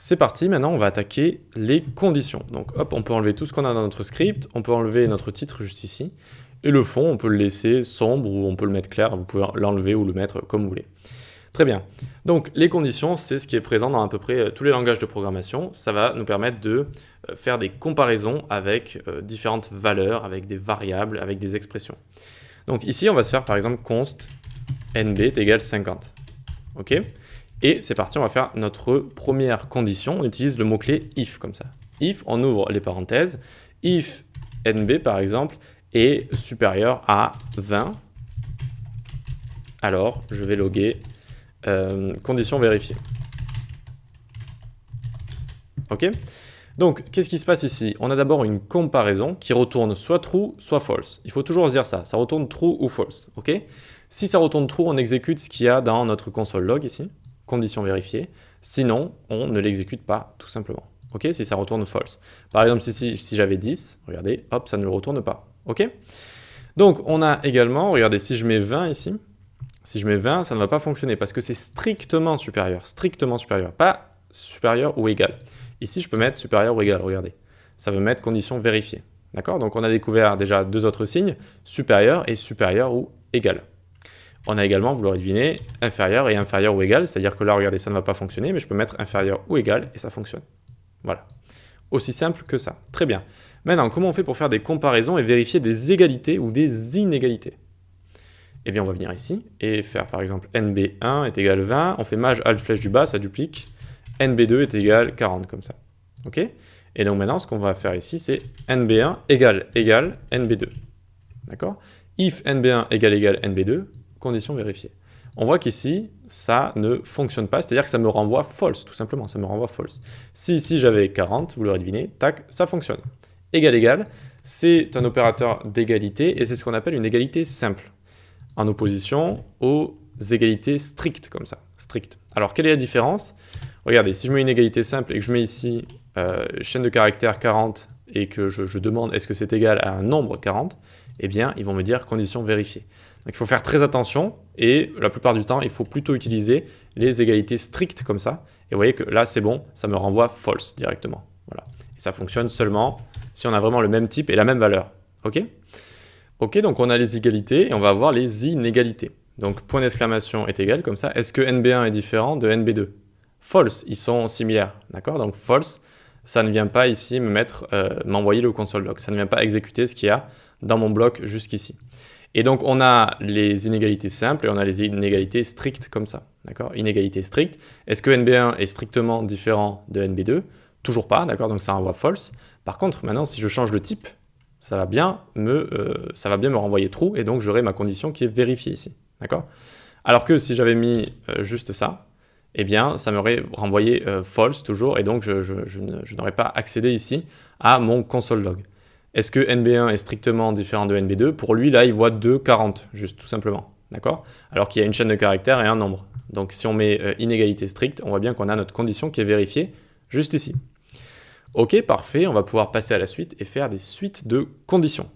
C'est parti, maintenant on va attaquer les conditions. Donc hop, on peut enlever tout ce qu'on a dans notre script, on peut enlever notre titre juste ici, et le fond, on peut le laisser sombre ou on peut le mettre clair, vous pouvez l'enlever ou le mettre comme vous voulez. Très bien. Donc les conditions, c'est ce qui est présent dans à peu près tous les langages de programmation. Ça va nous permettre de faire des comparaisons avec différentes valeurs, avec des variables, avec des expressions. Donc ici, on va se faire par exemple const nb est égal 50. Ok ? Et c'est parti, on va faire notre première condition. On utilise le mot-clé if comme ça. If, on ouvre les parenthèses. If nb, par exemple, est supérieur à 20, alors je vais loguer condition vérifiée. Ok ? Donc, qu'est-ce qui se passe ici? On a d'abord une comparaison qui retourne soit true, soit false. Il faut toujours se dire ça retourne true ou false. Ok ? Si ça retourne true, on exécute ce qu'il y a dans notre console log ici, condition vérifiée. Sinon, on ne l'exécute pas, tout simplement. Ok ? Si ça retourne false. Par exemple, si j'avais 10, regardez, hop, ça ne le retourne pas. Ok ? Donc, on a également, regardez, si je mets 20 ici, si je mets 20, ça ne va pas fonctionner parce que c'est strictement supérieur, pas supérieur ou égal. Ici, je peux mettre supérieur ou égal, regardez. Ça veut mettre condition vérifiée. D'accord ? Donc, on a découvert déjà deux autres signes, supérieur et supérieur ou égal. On a également, vous l'aurez deviné, inférieur et inférieur ou égal, c'est-à-dire que là, regardez, ça ne va pas fonctionner, mais je peux mettre inférieur ou égal et ça fonctionne. Voilà. Aussi simple que ça. Très bien. Maintenant, comment on fait pour faire des comparaisons et vérifier des égalités ou des inégalités ? Eh bien, on va venir ici et faire par exemple nb1 est égal 20, on fait maj alt flèche du bas, ça duplique, nb2 est égal 40 comme ça. Ok ? Et donc maintenant, ce qu'on va faire ici, c'est nb1 égale nb2. D'accord ? If nb1 égale nb2, condition vérifiée. On voit qu'ici, ça ne fonctionne pas, c'est-à-dire que ça me renvoie false, tout simplement, ça me renvoie false. Si ici j'avais 40, vous l'aurez deviné, tac, ça fonctionne. Égal, c'est un opérateur d'égalité et c'est ce qu'on appelle une égalité simple, en opposition aux égalités strictes, comme ça, strictes. Alors, quelle est la différence ? Regardez, si je mets une égalité simple et que je mets ici chaîne de caractères 40 et que je demande est-ce que c'est égal à un nombre 40, eh bien, ils vont me dire condition vérifiée. Donc, il faut faire très attention et la plupart du temps, il faut plutôt utiliser les égalités strictes comme ça. Et vous voyez que là, c'est bon, ça me renvoie false directement. Voilà. Et ça fonctionne seulement si on a vraiment le même type et la même valeur. OK ? Ok, donc on a les égalités et on va avoir les inégalités. Donc point d'exclamation est égal comme ça. Est-ce que NB1 est différent de NB2 ? False, ils sont similaires. D'accord ? Donc false, ça ne vient pas ici m'envoyer le console log. Ça ne vient pas exécuter ce qu'il y a dans mon bloc jusqu'ici. Et donc on a les inégalités simples et on a les inégalités strictes comme ça. D'accord ? Inégalité stricte. Est-ce que NB1 est strictement différent de NB2 ? Toujours pas, d'accord ? Donc ça envoie false. Par contre, maintenant, si je change le type, ça va bien me renvoyer true et donc j'aurai ma condition qui est vérifiée ici. D'accord ? Alors que si j'avais mis juste ça, eh bien ça m'aurait renvoyé false toujours et donc je n'aurais pas accédé ici à mon console log. Est-ce que NB1 est strictement différent de NB2 ? Pour lui, là, il voit 2, 40, juste tout simplement. D'accord ? Alors qu'il y a une chaîne de caractères et un nombre. Donc si on met inégalité stricte, on voit bien qu'on a notre condition qui est vérifiée juste ici. Ok, parfait, on va pouvoir passer à la suite et faire des suites de conditions.